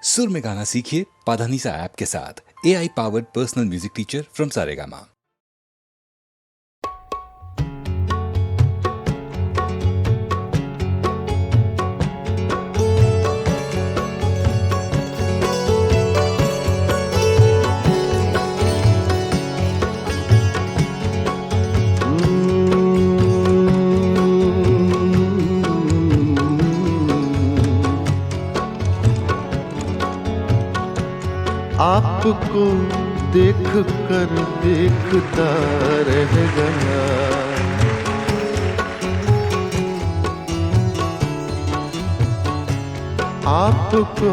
सुर में गाना सीखिए पाधानीसा ऐप के साथ। AI powered personal music teacher from Saregama. आपको देख कर देखता रह गया, आपको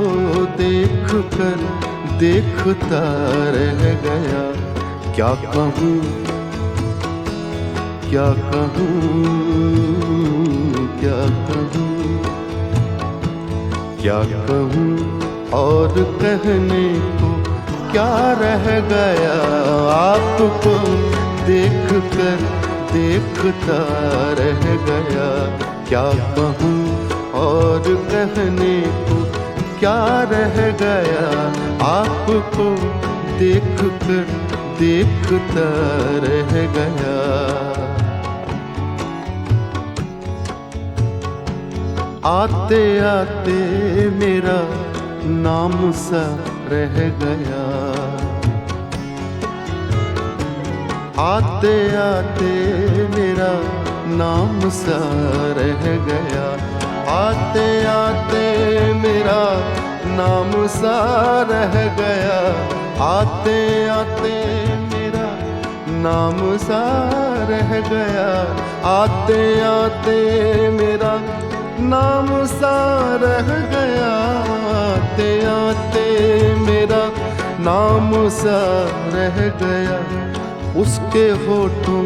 देख कर देखता रह गया। क्या कहूँ क्या कहूँ क्या कहूँ क्या कहूँ और कहने को क्या रह गया। आपको देख कर देखता रह गया। क्या कहूँ और कहने को क्या रह गया। आपको देख कर देखता रह गया। आते आते मेरा नाम सा रह गया, आते आते मेरा नाम सा रह गया। आते आते मेरा नाम सा रह गया। आते आते मेरा नाम सा रह गया। आते आते मेरा नाम सा रह गया। आते आते मेरा नाम सा रह गया। उसके होठों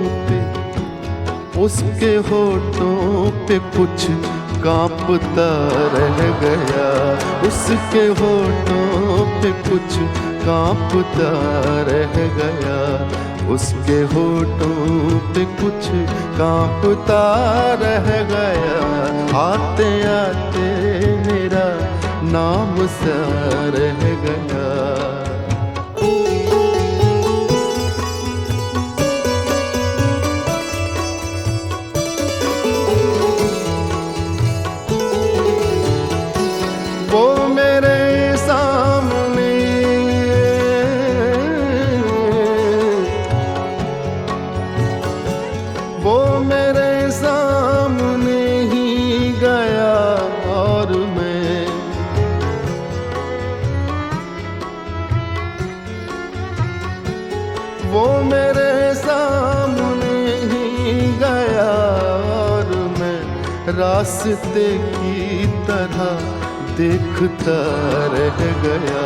पे कुछ कांपता रह गया। उसके होठों पे कुछ कांपता रह गया। उसके होठों पे कुछ कांपता रह गया। आते आते मेरा नाम सा रह गया। वो मेरे सामने वो मेरे सामने ही गया और मैं वो मेरे सामने ही गया और मैं रास्ते की तरह देखता रह गया।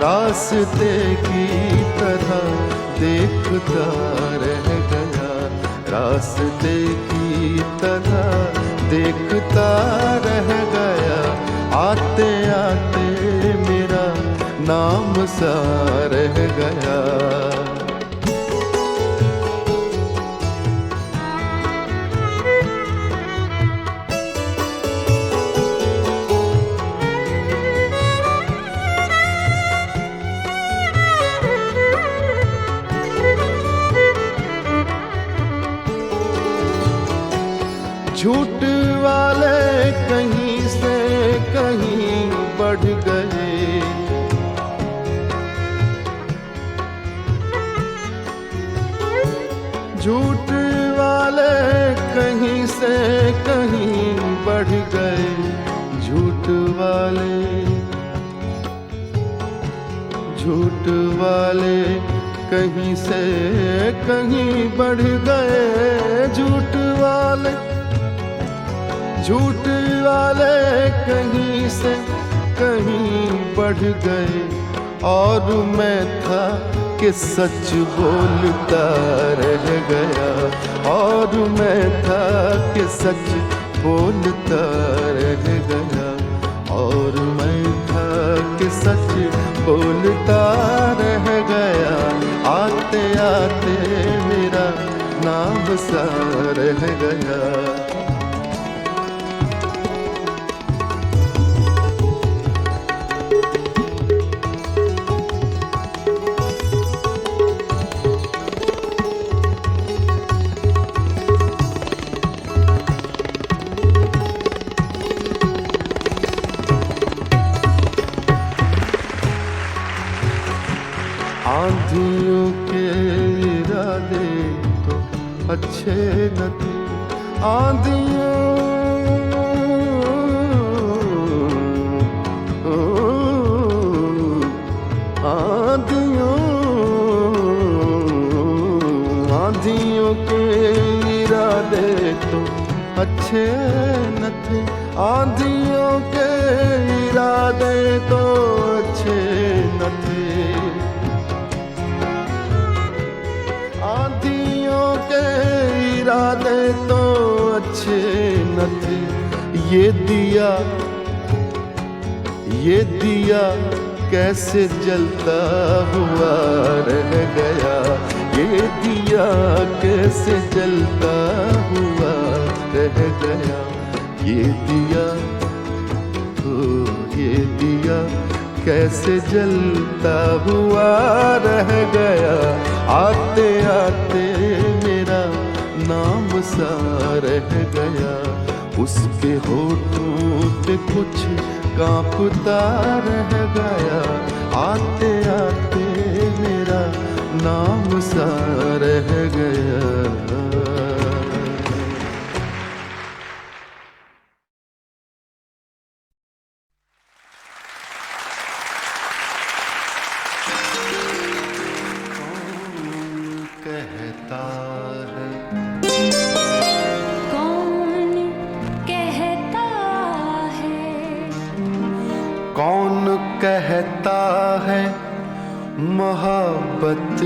रास्ते की तरह देखता रह गया। रास्ते की तरह देखता रह गया। आते आते मेरा नाम सा रह गया। झूठ वाले कहीं से कहीं बढ़ गए। झूठ वाले कहीं से कहीं बढ़ गए। झूठ वाले कहीं से कहीं बढ़ गए। झूठ वाले कहीं से कहीं बढ़ गए। और मैं था कि सच बोलता रह गया। और मैं था कि सच बोलता रह गया। और मैं था कि सच बोलता रह गया। आते आते मेरा नाम सा रह गया। आंधियों के इरादे तो अच्छे न थे। आंधियों आंधियों के इरादे तो अच्छे न थे। आंधियों के इरादे तो अच्छे न थे। आंधियों के इरादे तो अच्छे न थे। ये दिया कैसे जलता हुआ रह गया। ये दिया कैसे जलता हुआ रह गया। ये दिया ये दिया कैसे जलता हुआ रह गया। आते आते मेरा नाम सा रह गया। उसके होठों पे कुछ कांपता रह गया। आते आते मेरा नाम सा रह गया। कौन कहता है मोहब्बत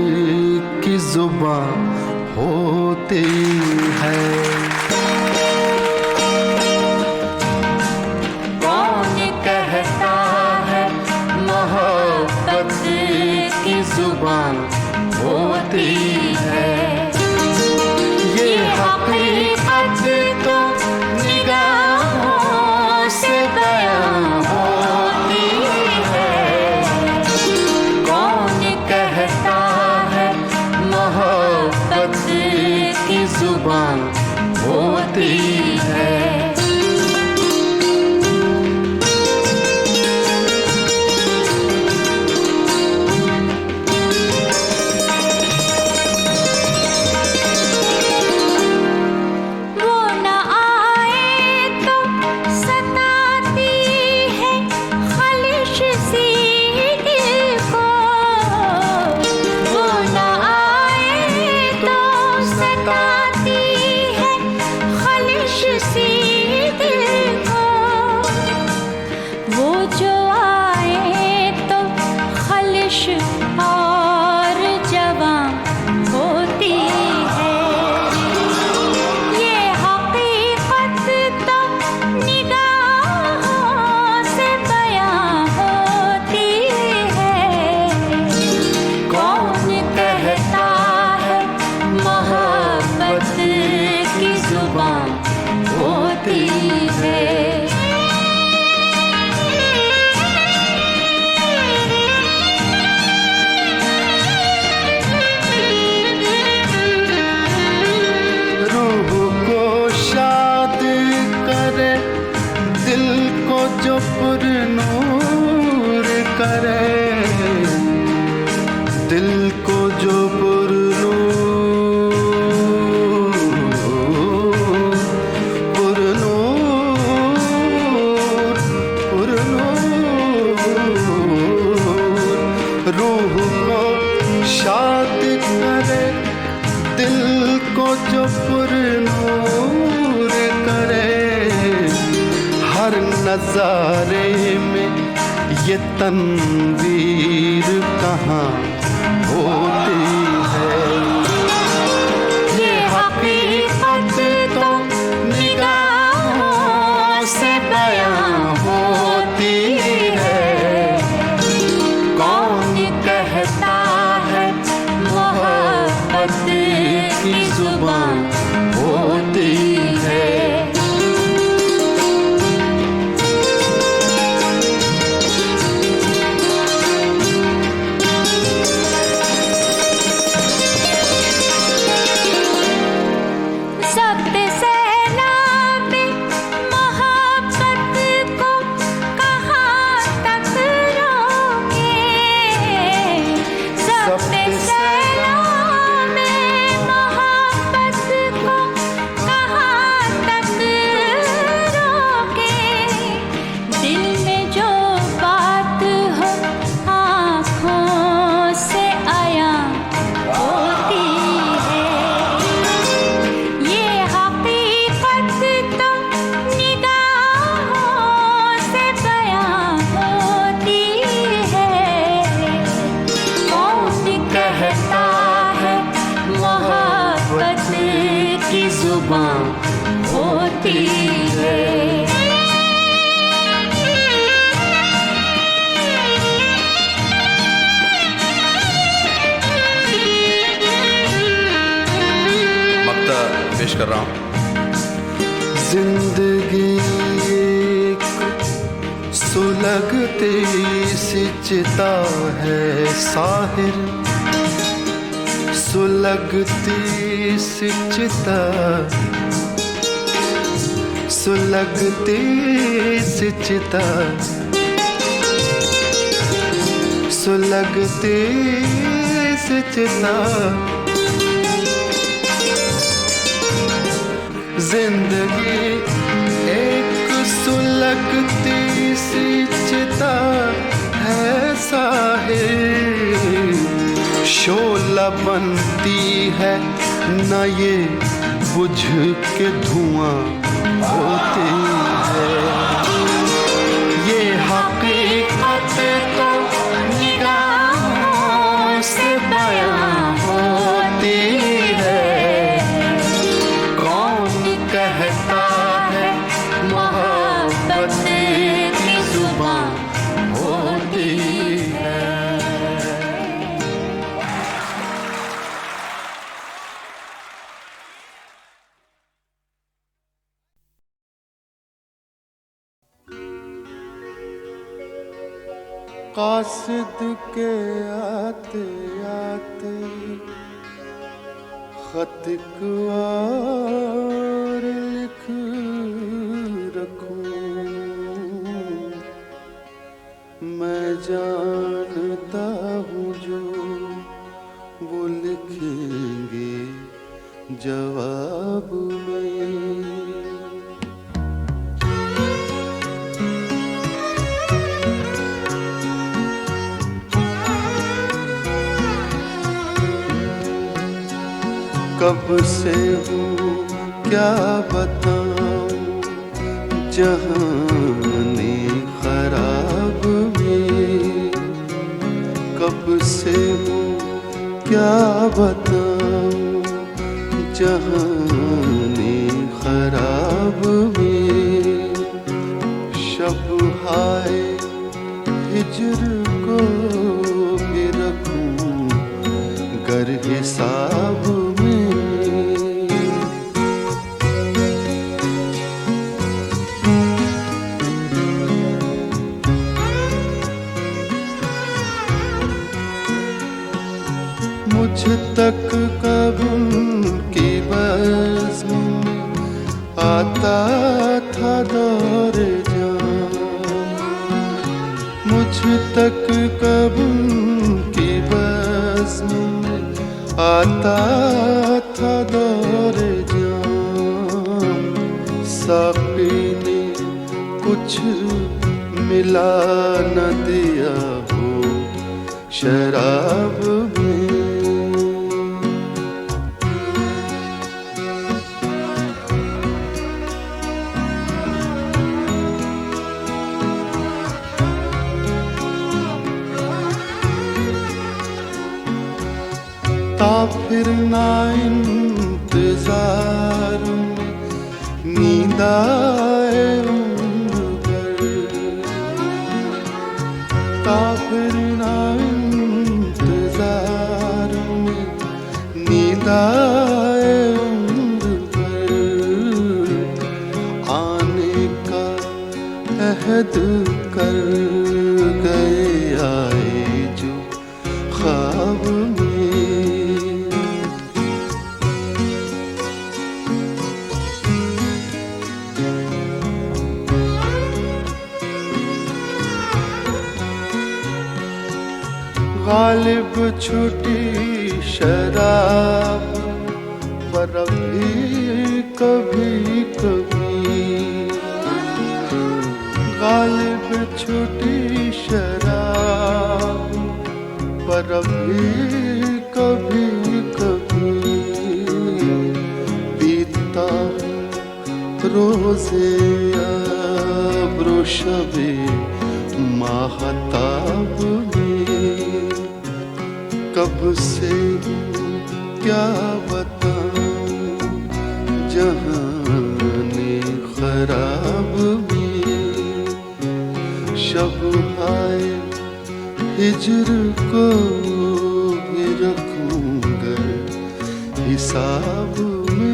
की जुबान होती है। कौन कहता है मोहब्बत की जुबान होती है। ये हकीकत तो निगाहों से बयां होती है। कौन कहता है मोहब्बत की जुबान होती है। नजारे में ये तनवीर कहाँ होती है। ये हकीकत तो निगाहों से बयां होती है। कौन कहता है मोहब्बत की जुबान होती है। जुबां होती है। मक्ता पेश कर रहा हूँ। जिंदगी एक सुलगती सी चिता है साहिर, सुलगती सी चिता, सुलगती सी चिता, सुलगती सी चिता। जिंदगी एक सुलगती सी चिता है साहिर, शोला बनती है न ये बुझ के धुआं होती है। ये हकीकत तो निगाहों से बयां होती है। कौन कहता है मोहब्बत की जुबां होती है। कासिद के आते आते खत और लिख रखूं, मैं जानता हूँ जो वो लिखेंगे जवाब में। कब से हूँ क्या बताऊँ जहाने खराब में, कब से हूँ क्या बताऊँ जहाने खराब में। शब हाय हिजर को भी रखूँ गर हिसाब में। मुझ तक कब उनकी बज़्म में आता था दौर जान, मुझ तक कब उनकी बज़्म में आता था दौर जान। साक़ी ने कुछ मिला न दिया हो शराब में। ता फिर ना इंतजार में नींद आए उम्र भर, ता फिर ना इंतजार में नींद आए उम्र भर। आने का अहद कर गए आए जो ख्वाब में। गालिब छुटी शराब पर भी कभी कभी, गालिब छुटी शराब पर भी कभी कभी। बीता रोज़े अब्रो शबे माहताब में। कब से क्या बताऊं जहाँ हाय हिजर को ये रखूंगा हिसाब में।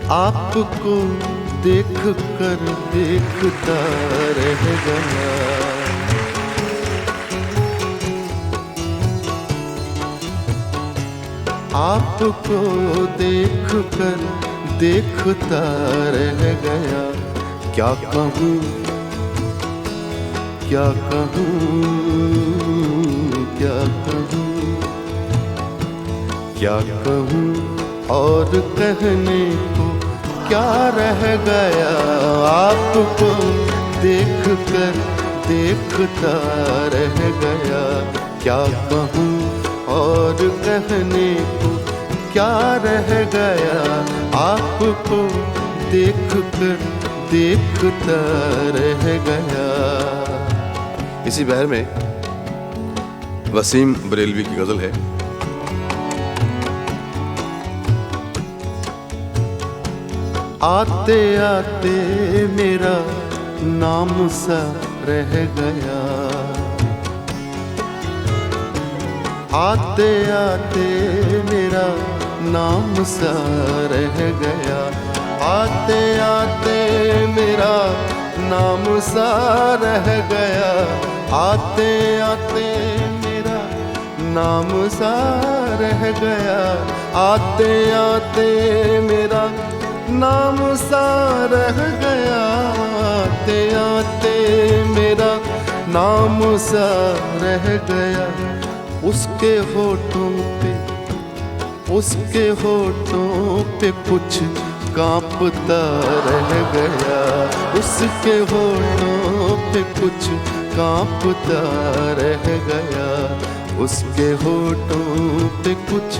आपको देख कर देखता रह गया, आपको देख कर देखता रह गया। क्या कहूँ क्या कहूँ क्या कहूँ क्या कहूँ और कहने को क्या रह गया। आपको देख कर देखता रह गया। क्या कहूँ और कहने को क्या रह गया। आपको देख कर देखता रह गया। इसी बहर में वसीम बरेलवी की गजल है। आते आते मेरा नाम सा रह गया, आते आते मेरा नाम सा रह गया। आते आते मेरा नाम सा रह गया। आते आते मेरा नाम सा रह गया। आते आते मेरा नाम सा रह गया। आते आते मेरा नाम सा रह गया। उसके होठों पे कुछ कांपता रह गया। उसके होठों पे कुछ कांपता रह गया। उसके होठों पे कुछ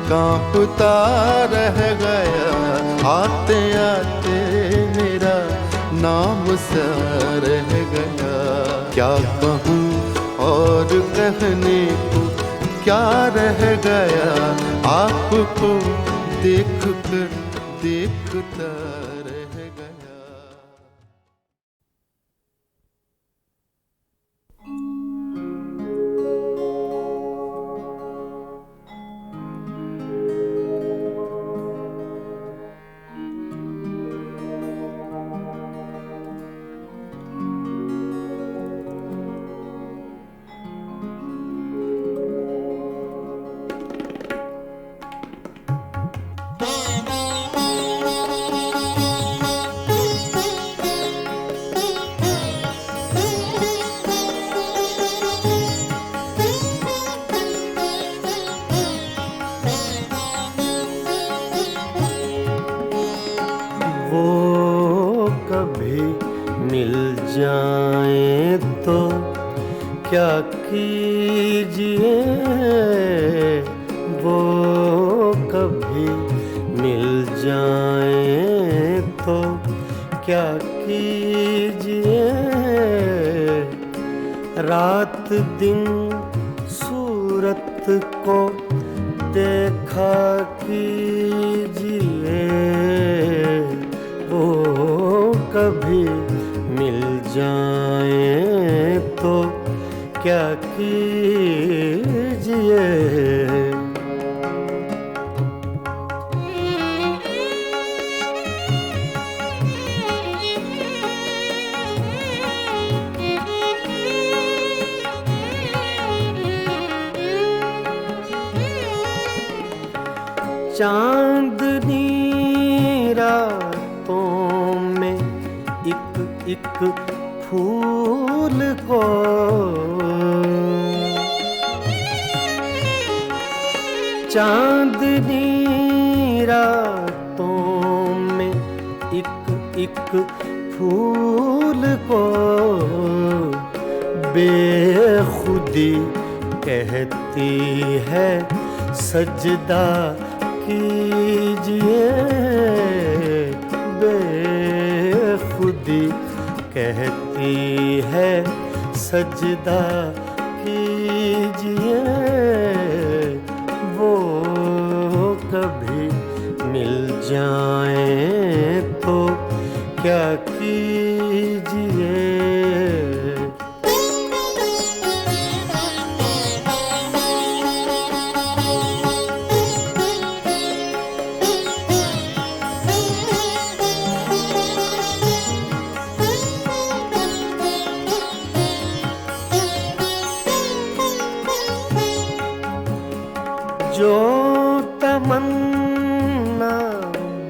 कांपता रह गया। आते आते मेरा नाम सा रह गया। क्या कहूँ और कहने को क्या रह गया। आपको देख कर देखता रह गया। जाएं तो क्या कीजिए, वो कभी मिल जाएं तो क्या कीजिए। रात दिन सूरत को देखा कीजिए, वो कभी मिल जाएं तो क्या कीजिए। चांदनी रातों में एक एक फूल को चांदनी रातों में एक एक फूल को बेखुदी कहती है सजदा कीजिए, बेखुदी कहती है सजदा कीजिए। वो कभी मिल जाएं तो क्या कीजिए। जो तमन्ना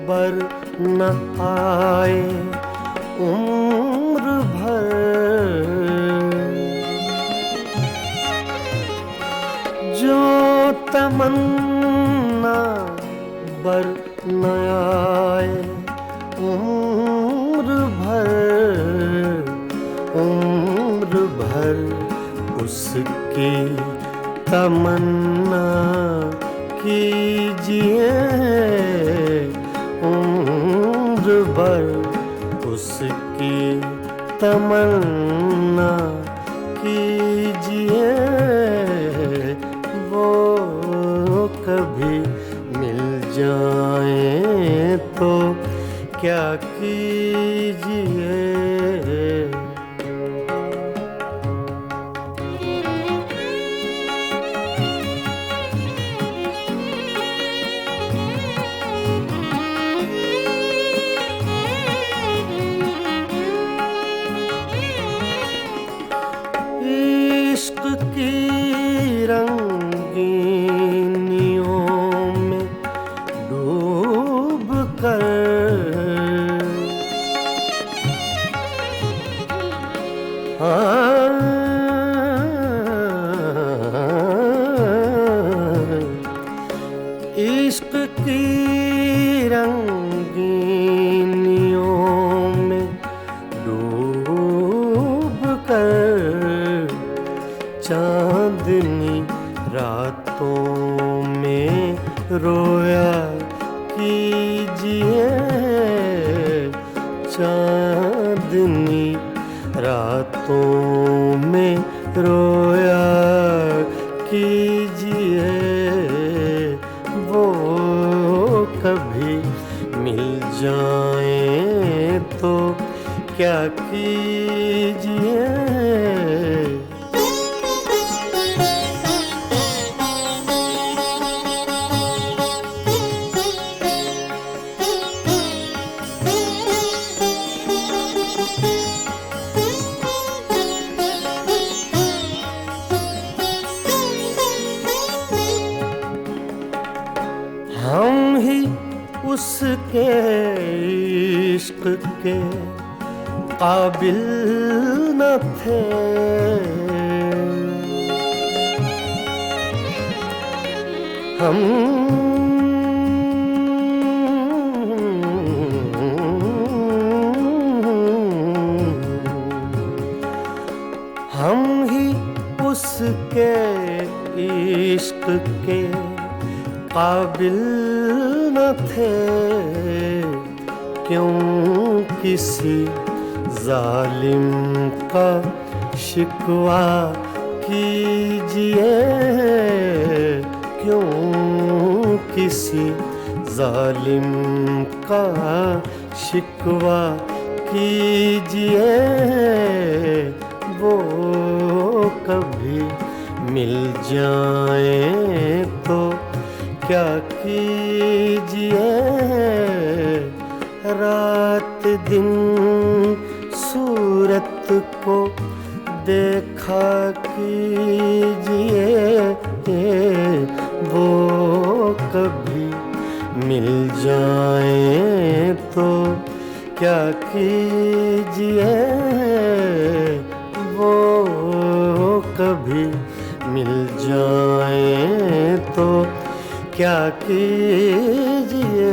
बर न आए उम्र भर, जो तमन्ना बर न आए उम्र भर उसकी तमन्ना कीजिए। उम्र भर उसकी तमन्ना कीजिए। वो कभी मिल जाएं तो क्या कीजिए। इश्क की रंगीनियों में डूब कर इश्क की रंगीनियों में डूब कर चांदनी रातों में रोया कीजिए। चांदनी रातों में रोया कीजिए। वो कभी मिल जाएं तो क्या कीजिए। हम ही उसके इश्क के काबिल न थे। हम ही उसके इश्क के काबिल न थे। क्यों किसी जालिम का शिकवा कीजिए। क्यों किसी जालिम का शिकवा कीजिए। वो कभी मिल जाएं तो क्या कीजिए। रात दिन सूरत को देखा कीजिए। वो कभी मिल जाएं तो क्या कीजिए। वो कभी मिल जाएं तो क्या कीजिए।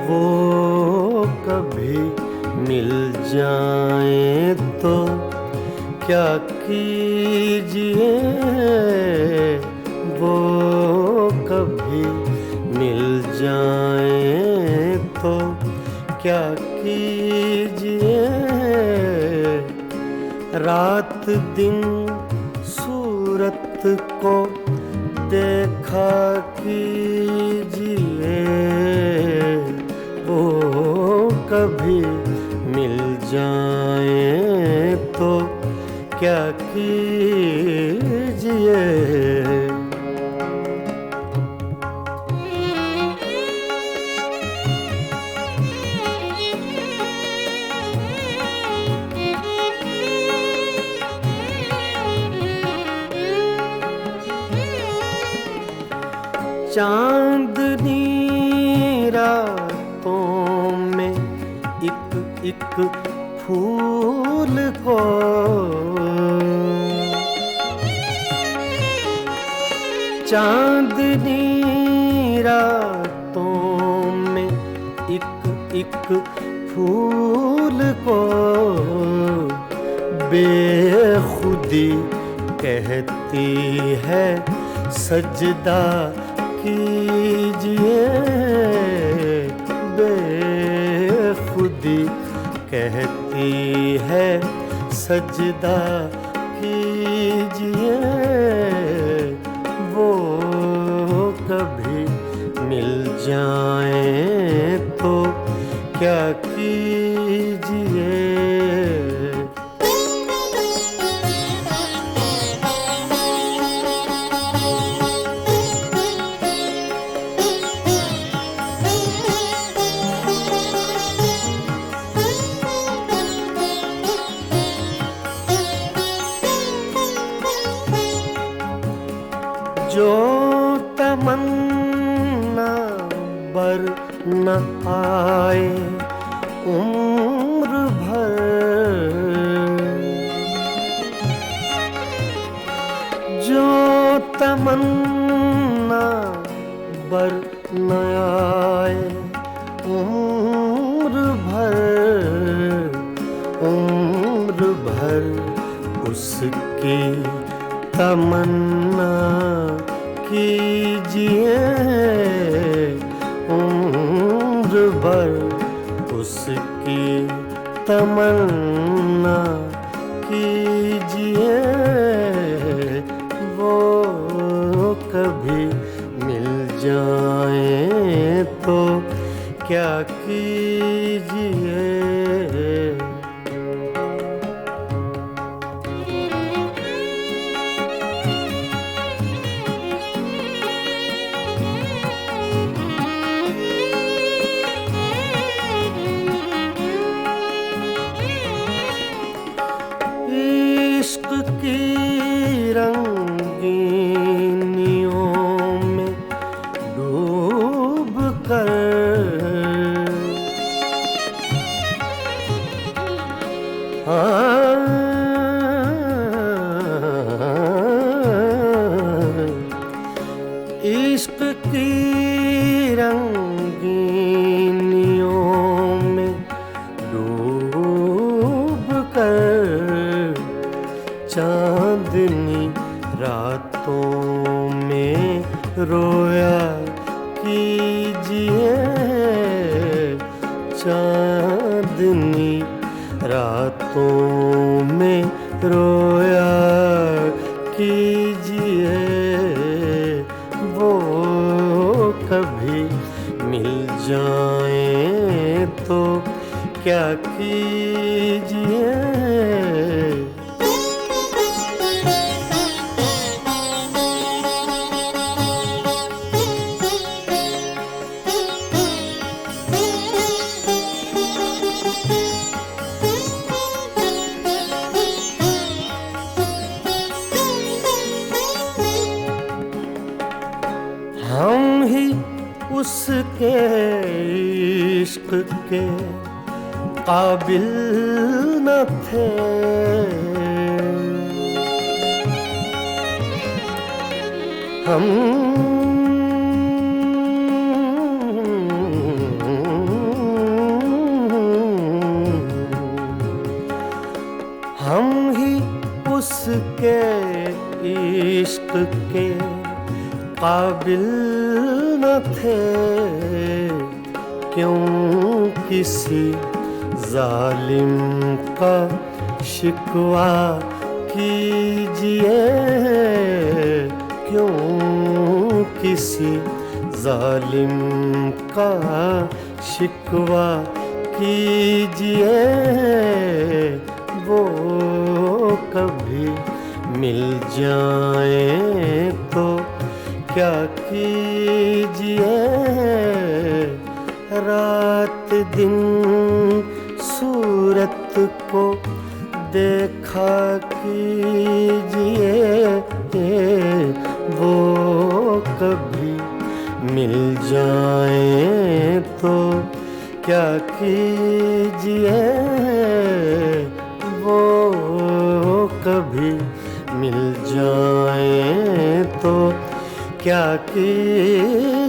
वो कभी मिल जाए तो क्या कीजिए। वो कभी मिल जाए तो क्या कीजिए। रात दिन सूरत को देखा कीजिए। वो कभी मिल जाए तो क्या कीजिए। चांदनी रातों में एक एक फूल को चांदनी रातों में एक एक फूल को बेखुदी कहती है सजदा कीजिए। बेखुदी कहती है सजदा कीजिए। वो कभी मिल जाए तो क्या कीजिए। जो तमन्ना बर न आए उम्र भर। जो तमन्ना बर न आए उम्र भर उसकी तमन्ना कीजिए। उम्र भर उसकी तमन्ना कीजिए। वो कभी मिल जाए तो क्या कीजिए। इश्क की रंगीनियों में डूब कर इश्क की रंगीनियों में डूब कर चांदनी रातों में रोया कीजिए। चांदनी रातों में रोया कीजिए, वो कभी मिल जाए तो क्या कीजिए। हम ही उसके इश्क के काबिल न थे, हम ही उसके इश्क के काबिल न थे। क्यों किसी जालिम का शिकवा कीजिए, क्यों किसी जालिम का शिकवा कीजिए, वो कभी मिल जाए तो क्या कीजिए। रात दिन सूरत को देखा कीजिए, वो कभी मिल जाए तो क्या कीजिए, वो कभी मिल जाए तो क्या कीजिए।